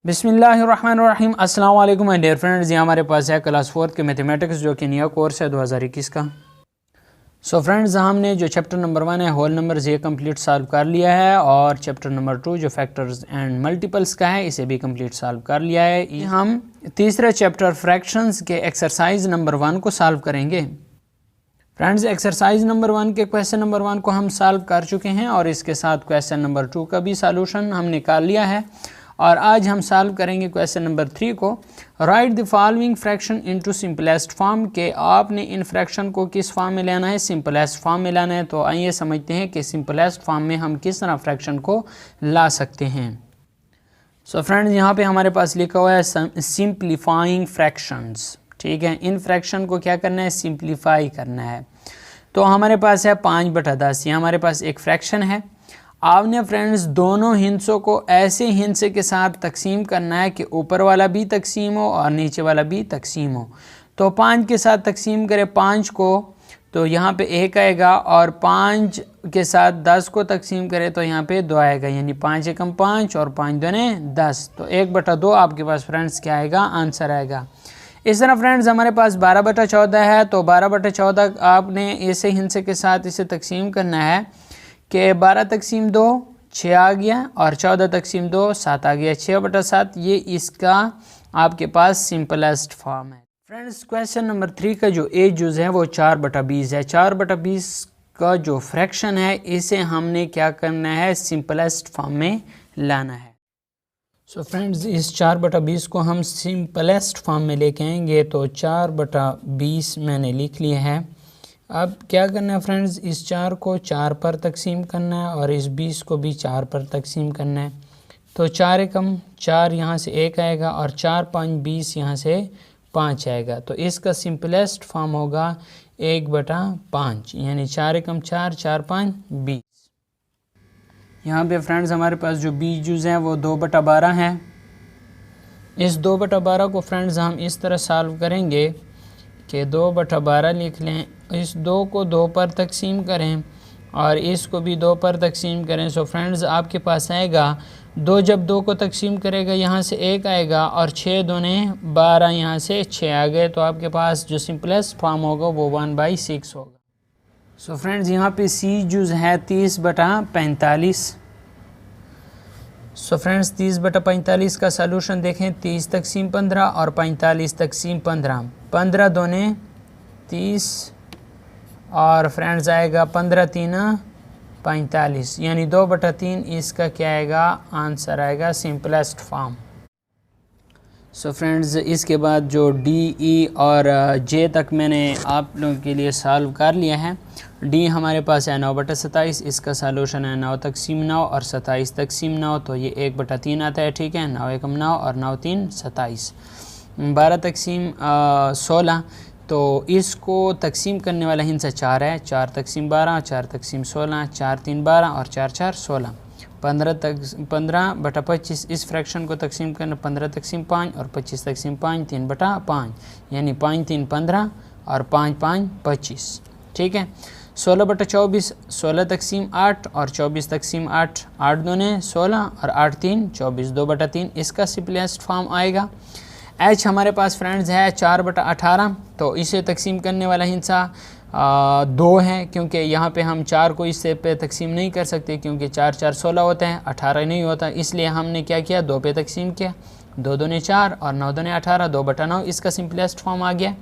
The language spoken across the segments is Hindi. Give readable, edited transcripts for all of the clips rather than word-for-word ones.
बिस्मिल्लाहिर्रहमानिर्रहीम। अस्सलाम वालेकुम माय डियर फ्रेंड्स। ये हमारे पास है क्लास 4 के मैथमेटिक्स जो कि नया कोर्स है 2021 का। सो फ्रेंड्स, हमने जो चैप्टर नंबर 1 है होल नंबर्स ये कंप्लीट सॉल्व कर लिया है, और चैप्टर नंबर 2 जो फैक्टर्स एंड मल्टीपल्स का है इसे भी कंप्लीट सॉल्व कर लिया है। हम तीसरे चैप्टर फ्रैक्शंस के एक्सरसाइज नंबर 1 को सॉल्व करेंगे। फ्रेंड्स, एक्सरसाइज नंबर 1 के क्वेश्चन नंबर 1 को हम सॉल्व कर चुके हैं, और इसके साथ क्वेश्चन नंबर 2 का भी सॉल्यूशन हम निकाल लिया है। और आज हम सॉल्व करेंगे क्वेश्चन नंबर 3 को। Right the following fraction into simplest form, के आपने इन फ्रैक्शन को किस फॉर्म में लाना है? सिंपलेस्ट फॉर्म में लाना है। तो आइए समझते हैं कि सिंपलेस्ट फॉर्म में हम किस तरह फ्रैक्शन को ला सकते हैं। सो फ्रेंड्स, यहाँ पे हमारे पास लिखा हुआ है सिंप्लीफाइंग फ्रैक्शंस। ठीक है, इन फ्रैक्शन को क्या करना है? सिंप्लीफाई करना है। तो हमारे पास है 5/10। ये हमारे पास एक फ्रैक्शन है। आपने फ्रेंड्स दोनों हिस्सों को ऐसे हिस्से के साथ तकसीम करना है कि ऊपर वाला भी तकसीम हो और नीचे वाला भी तकसीम हो। तो 5 के साथ तकसीम करें 5 को, तो यहाँ पे 1 आएगा, और 5 के साथ 10 को तकसीम करें तो यहाँ पे 2 आएगा, यानी 5 एकम 5 और 5 दूने 10। तो 1/2 आपके पास फ्रेंड्स क्या आएगा? आंसर आएगा। इस तरह फ्रेंड्स हमारे पास 12/14 है। तो 12/14 आपने ऐसे हिस्से के साथ इसे तकसीम करना है कि 12 तकसीम 2 6 आ गया, और 14 तकसीम 2 7 आ गया। 6/7 ये इसका आपके पास सिंपलेस्ट फॉर्म है। फ्रेंड्स, क्वेश्चन नंबर 3 का जो ए जुज़ है वो 4/20 है। 4/20 का जो फ्रैक्शन है इसे हमने क्या करना है? सिंपलेस्ट फॉर्म में लाना है। सो फ्रेंड्स, इस 4/20 को हम सिंपलेस्ट फॉर्म में लेके आएंगे। तो 4/20 मैंने लिख लिया है। अब क्या करना है फ्रेंड्स? इस 4 को 4 पर तकसीम करना है, और इस 20 को भी 4 पर तकसीम करना है। तो 4 एकम 4 यहाँ से 1 आएगा, और 4 5 20 यहाँ से 5 आएगा। तो इसका सिंपलेस्ट फॉर्म होगा 1/5, यानी 4 एकम 4 4 5 20। यहाँ पे फ्रेंड्स हमारे पास जो 20 जुज़ हैं वो 2/12 हैं। इस 2/12 को फ्रेंड्स हम इस तरह सॉल्व करेंगे कि 2/12 लिख लें, इस 2 को 2 पर तकसीम करें, और इसको भी 2 पर तकसीम करें। सो फ्रेंड्स आपके पास आएगा 2, जब 2 को तकसीम करेगा यहाँ से 1 आएगा, और 6 दूने 12 यहाँ से 6 आ गए। तो आपके पास जो सिंपलेस्ट फॉर्म होगा वो 1/6 होगा। सो फ्रेंड्स यहाँ पे सी जुज़ है 30/45। सो फ्रेंड्स 30/45 का सलूशन देखें। 30 तकसीम 15 और 45 तकसीम 15। 15 दूने 30, और फ्रेंड्स आएगा 15 3 45, यानी 2/3 इसका क्या आएगा? आंसर आएगा सिंपलेस्ट फॉर्म। सो फ्रेंड्स इसके बाद जो डी ई और जे तक मैंने आप लोगों के लिए सॉल्व कर लिया है। डी हमारे पास है 9/27, इसका सॉल्यूशन है 9 तकसीम 9 और 27 तकसीम 9। तो ये 1/3 आता है। ठीक है, 9 एकम 9 और 9 3 27। 12 तकसीम 16, तो इसको तकसीम करने वाला हिस्सा 4 है। 4 तकसीम 12, 4 तकसीम 16, 4 3 12 और 4 4 16। 15/25 इस फ्रैक्शन को तकसीम करना 15 तकसीम 5 और 25 तकसीम 5 3/5, यानी 5 3 15 और 5 5 25। ठीक है, 16/24 16 तकसीम 8 और 24 तकसीम 8, 8 दूने 16 और 8 3 24, 2/3 इसका सिंपलेस्ट फॉर्म आएगा। एच हमारे पास फ्रेंड्स है 4/18, तो इसे तकसीम करने वाला हिस्सा 2 है, क्योंकि यहाँ पे हम 4 को इससे पे तकसीम नहीं कर सकते, क्योंकि 4 4 16 होता है, 18 नहीं होता। इसलिए हमने क्या किया? 2 पे तकसीम किया। 2 दूने 4 और 9 दूने 18, 2/9 इसका सिंपलेस्ट फॉर्म आ गया।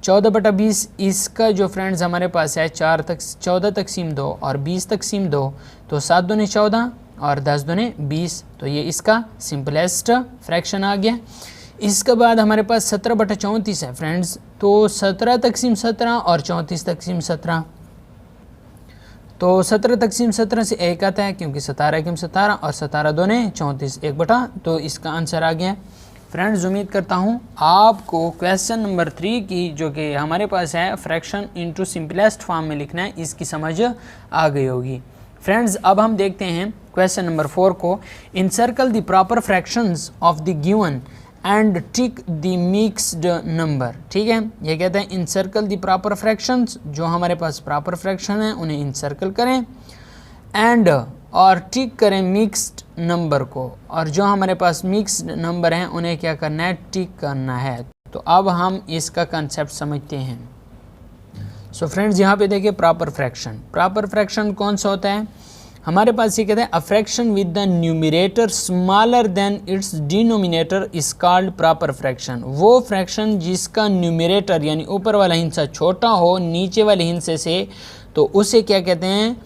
14/20 इसका जो फ्रेंड्स हमारे पास है 14 तकसीम 2 और 20 तकसीम 2, तो 7 दूने 14 और 10 दूने 20, तो ये इसका सिंपलेस्ट फ्रैक्शन आ गया। इसके बाद हमारे पास 17/34 है फ्रेंड्स। तो 17 तकसीम 17 और 34 तकसीम 17, तो 17 तकसीम 17 से 1 आता है, क्योंकि 17 एकम 17 और 17 दूने 34, 1/, तो इसका आंसर आ गया। फ्रेंड्स उम्मीद करता हूँ आपको क्वेश्चन नंबर 3 की जो कि हमारे पास है फ्रैक्शन इनटू सिंपलेस्ट फॉर्म में लिखना है, इसकी समझ आ गई होगी। फ्रेंड्स अब हम देखते हैं क्वेश्चन नंबर 4 को। Encircle the proper fractions of the given and tick the mixed number. ठीक है, ये कहते हैं इनसर्कल द प्रॉपर फ्रैक्शंस, जो हमारे पास प्रॉपर फ्रैक्शन है उन्हें इनसर्कल करें, एंड और टिक करें मिक्स्ड नंबर को, और जो हमारे पास मिक्स्ड नंबर हैं उन्हें क्या करना है, टिक करना है। तो अब हम इसका कंसेप्ट समझते हैं। सो फ्रेंड्स यहाँ पे देखिए प्रॉपर फ्रैक्शन। प्रॉपर फ्रैक्शन कौन सा होता है, हमारे पास ये कहते हैं a fraction with the numerator smaller than it's denominator is called proper fraction. वो फ्रैक्शन जिसका न्यूमरेटर यानी ऊपर वाला हिस्सा छोटा हो नीचे वाले हिस्से से, तो उसे क्या कहते हैं,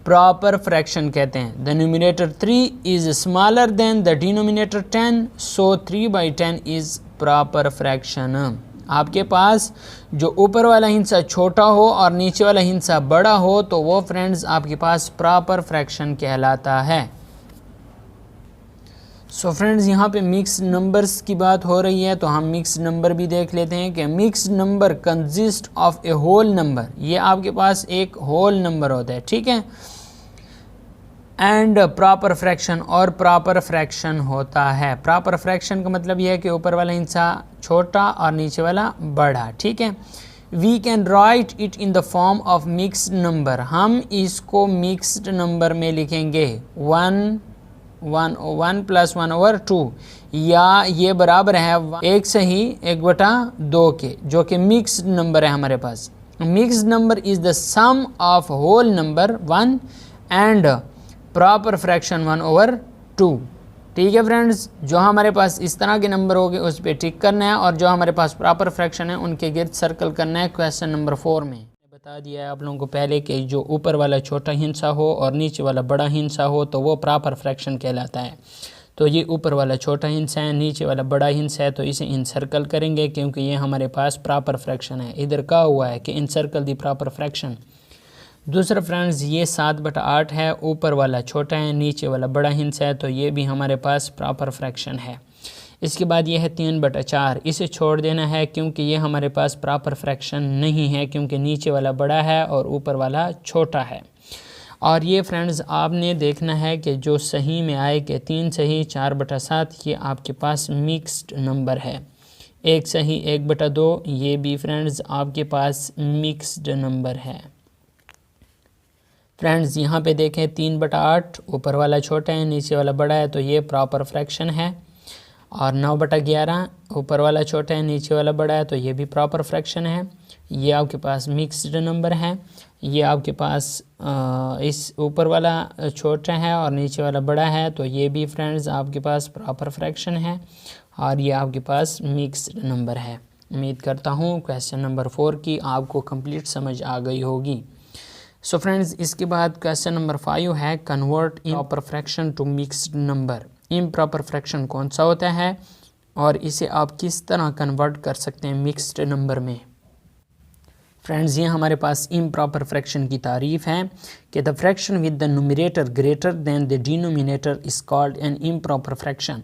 प्रॉपर फ्रैक्शन कहते हैं। The numerator 3 is smaller than the denominator 10, so 3/10 is proper fraction. आपके पास जो ऊपर वाला हिस्सा छोटा हो और नीचे वाला हिस्सा बड़ा हो तो वो फ्रेंड्स आपके पास प्रॉपर फ्रैक्शन कहलाता है। सो फ्रेंड्स यहाँ पे मिक्स नंबर्स की बात हो रही है, तो हम मिक्स नंबर भी देख लेते हैं कि mix number consist of a whole number. ये आपके पास एक होल नंबर होता है, ठीक है, एंड प्रॉपर फ्रैक्शन, और प्रॉपर फ्रैक्शन होता है। प्रॉपर फ्रैक्शन का मतलब यह है कि ऊपर वाला हिस्सा छोटा और नीचे वाला बड़ा, ठीक है। We can write it in the form of mixed number. हम इसको मिक्स्ड नंबर में लिखेंगे 1 + 1/2, या ये बराबर है 1/1/2 के, जो कि मिक्स्ड नंबर है हमारे पास। Mixed number is the sum of whole number 1 and proper fraction 1/2। ठीक है फ्रेंड्स, जो हमारे पास इस तरह के नंबर हो गए उस पर टिक करना है, और जो हमारे पास प्रॉपर फ्रैक्शन है उनके गिर्द सर्कल करना है। क्वेश्चन नंबर 4 में बता दिया है आप लोगों को पहले कि जो ऊपर वाला छोटा हिस्सा हो और नीचे वाला बड़ा हिस्सा हो तो वो प्रॉपर फ्रैक्शन कहलाता है। तो ये ऊपर वाला छोटा हिस्सा है, नीचे वाला बड़ा हिस्सा है, तो इसे इनसर्कल करेंगे क्योंकि ये हमारे पास प्रॉपर फ्रैक्शन है। इधर कहा हुआ है कि इनसर्कल दी प्रॉपर फ्रैक्शन। दूसरा फ्रेंड्स ये 7/8 है, ऊपर वाला छोटा है नीचे वाला बड़ा हिस्सा है, तो ये भी हमारे पास प्रॉपर फ्रैक्शन है। इसके बाद ये है 3/4, इसे छोड़ देना है क्योंकि ये हमारे पास प्रॉपर फ्रैक्शन नहीं है, क्योंकि नीचे वाला बड़ा है और ऊपर वाला छोटा है। और ये फ्रेंड्स आपने देखना है कि जो सही में आए कि 3 सही 4/7, ये आपके पास मिक्स्ड नंबर है। 1 सही 1/2, ये भी फ्रेंड्स आपके पास मिक्स्ड नंबर है। फ्रेंड्स यहाँ पे देखें 3/8, ऊपर वाला छोटा है नीचे वाला बड़ा है, तो ये प्रॉपर फ्रैक्शन है। और 9/11, ऊपर वाला छोटा है नीचे वाला बड़ा है, तो ये भी प्रॉपर फ्रैक्शन है। ये आपके पास मिक्स्ड नंबर है। ये आपके पास इस ऊपर वाला छोटा है और नीचे वाला बड़ा है, तो ये भी फ्रेंड्स आपके पास प्रॉपर फ्रैक्शन है, और ये आपके पास मिक्स्ड नंबर है। उम्मीद करता हूँ क्वेश्चन नंबर 4 की आपको कंप्लीट समझ आ गई होगी। सो फ्रेंड्स इसके बाद क्वेश्चन नंबर 5 है convert improper fraction to mixed number. Improper fraction कौन सा होता है और इसे आप किस तरह कन्वर्ट कर सकते हैं मिक्स्ड नंबर में। फ्रेंड्स ये हमारे पास इम्प्रॉपर फ्रैक्शन की तारीफ है कि the fraction with the numerator greater than the denominator is called an improper fraction.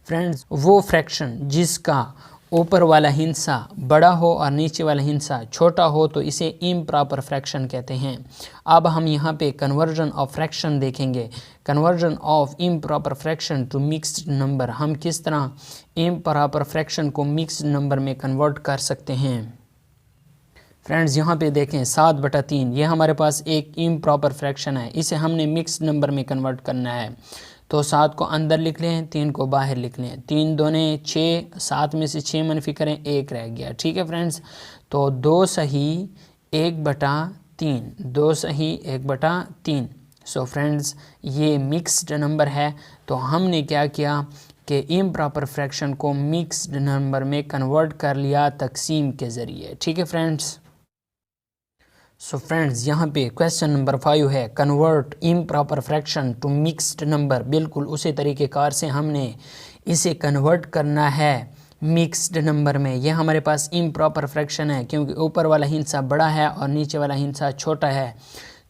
Friends वो फ्रैक्शन जिसका ऊपर वाला हिस्सा बड़ा हो और नीचे वाला हिस्सा छोटा हो तो इसे इम्प्रॉपर फ्रैक्शन कहते हैं। अब हम यहाँ पे कन्वर्जन ऑफ फ्रैक्शन देखेंगे। Conversion of improper fraction to mixed number, हम किस तरह इम्प्रॉपर फ्रैक्शन को मिक्स्ड नंबर में कन्वर्ट कर सकते हैं। फ्रेंड्स यहाँ पे देखें 7/3, ये हमारे पास एक इम्प्रॉपर फ्रैक्शन है, इसे हमने मिक्स्ड नंबर में कन्वर्ट करना है। तो 7 को अंदर लिख लें, 3 को बाहर लिख लें। 3 दूने 6, 7 में से 6 मनफी करें 1 रह गया। ठीक है फ्रेंड्स, तो 2 सही 1/3, 2 सही 1/3। सो फ्रेंड्स ये मिक्स्ड नंबर है, तो हमने क्या किया कि इम्प्रॉपर फ्रैक्शन को मिक्स्ड नंबर में कन्वर्ट कर लिया तकसीम के ज़रिए। ठीक है फ्रेंड्स। सो फ्रेंड्स यहाँ पे क्वेश्चन नंबर 5 है convert improper fraction to mixed number. बिल्कुल उसी तरीक़ेकार से हमने इसे कन्वर्ट करना है मिक्स्ड नंबर में। यह हमारे पास इम्प्रॉपर फ्रैक्शन है क्योंकि ऊपर वाला हिस्सा बड़ा है और नीचे वाला हिस्सा छोटा है,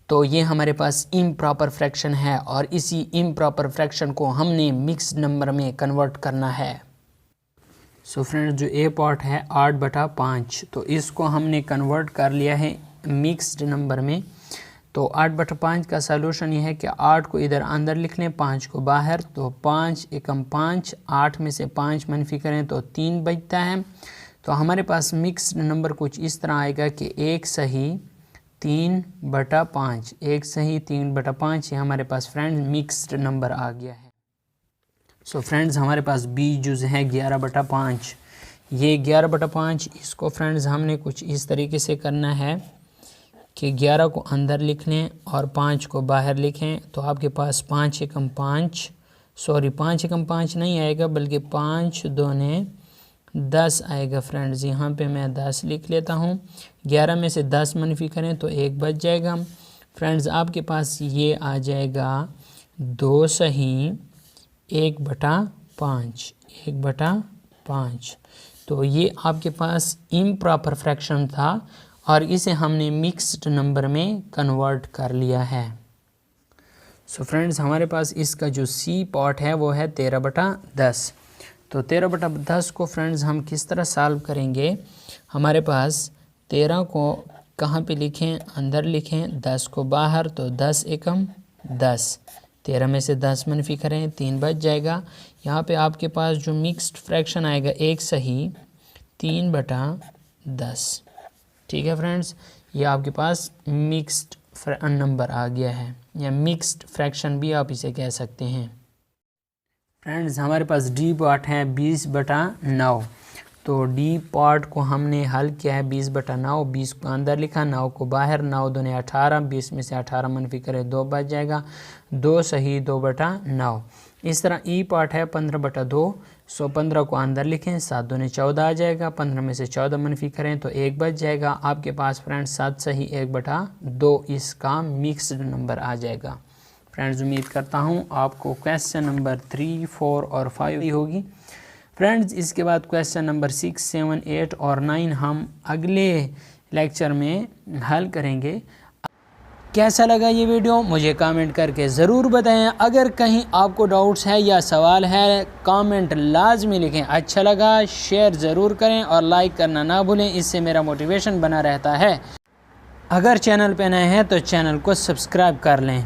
तो ये हमारे पास इम्प्रॉपर फ्रैक्शन है और इसी इम्प्रॉपर फ्रैक्शन को हमने मिक्स्ड नंबर में कन्वर्ट करना है। सो फ्रेंड्स जो ए पार्ट है 8/5, तो इसको हमने कन्वर्ट कर लिया है मिक्स्ड नंबर में। तो 8/5 का सलूशन ये है कि 8 को इधर अंदर लिख लें, 5 को बाहर, तो 5 एकम 5, 8 में से 5 मनफी करें तो 3 बचता है। तो हमारे पास मिक्स्ड नंबर कुछ इस तरह आएगा कि 1 सही 3/5, एक सही 3/5, ये हमारे पास फ्रेंड्स मिक्स्ड नंबर आ गया है। सो फ्रेंड्स हमारे पास बी जुज़ है 11/5। ये 11/5, इसको फ्रेंड्स हमने कुछ इस तरीके से करना है कि 11 को अंदर लिख लें और 5 को बाहर लिखें, तो आपके पास 5 एकम 5 नहीं आएगा, बल्कि 5 दूने 10 आएगा फ्रेंड्स। यहाँ पे मैं 10 लिख लेता हूँ। 11 में से 10 मनफी करें तो 1 बच जाएगा फ्रेंड्स। आपके पास ये आ जाएगा 2 सही 1/5। तो ये आपके पास इम्प्रॉपर फ्रैक्शन था और इसे हमने मिक्स्ड नंबर में कन्वर्ट कर लिया है। सो फ्रेंड्स हमारे पास इसका जो सी पार्ट है वो है 13/10। तो 13/10 को फ्रेंड्स हम किस तरह सॉल्व करेंगे। हमारे पास 13 को कहाँ पे लिखें, अंदर लिखें, 10 को बाहर, तो 10 एकम 10। 13 में से 10 मनफी करें, 3 बच जाएगा। यहाँ पे आपके पास जो मिक्स्ड फ्रैक्शन आएगा एक सही 3/10। ठीक है फ्रेंड्स, ये आपके पास मिक्स्ड नंबर आ गया है, या मिक्स्ड फ्रैक्शन भी आप इसे कह सकते हैं। फ्रेंड्स हमारे पास डी पार्ट है 20/9। तो डी पार्ट को हमने हल किया है 20/9। 20 को अंदर लिखा, 9 को बाहर, 9 दूने 18, 20 में से 18 मनफी करें 2 बच जाएगा। 2 सही 2/9। इस तरह ई पार्ट है 15/2। सो 15 को अंदर लिखें, 7 दूने 14 आ जाएगा। 15 में से 14 मनफी करें तो 1 बच जाएगा। आपके पास फ्रेंड्स 7 सही 1/2 इसका मिक्स्ड नंबर आ जाएगा। फ्रेंड्स उम्मीद करता हूँ आपको क्वेश्चन नंबर 3, 4 और 5 होगी। फ्रेंड्स इसके बाद क्वेश्चन नंबर 6, 7, 8 और 9 हम अगले लेक्चर में हल करेंगे। कैसा लगा ये वीडियो मुझे कमेंट करके ज़रूर बताएं। अगर कहीं आपको डाउट्स है या सवाल है कमेंट लाजमी लिखें। अच्छा लगा शेयर ज़रूर करें और लाइक करना ना भूलें, इससे मेरा मोटिवेशन बना रहता है। अगर चैनल पे नए हैं तो चैनल को सब्सक्राइब कर लें।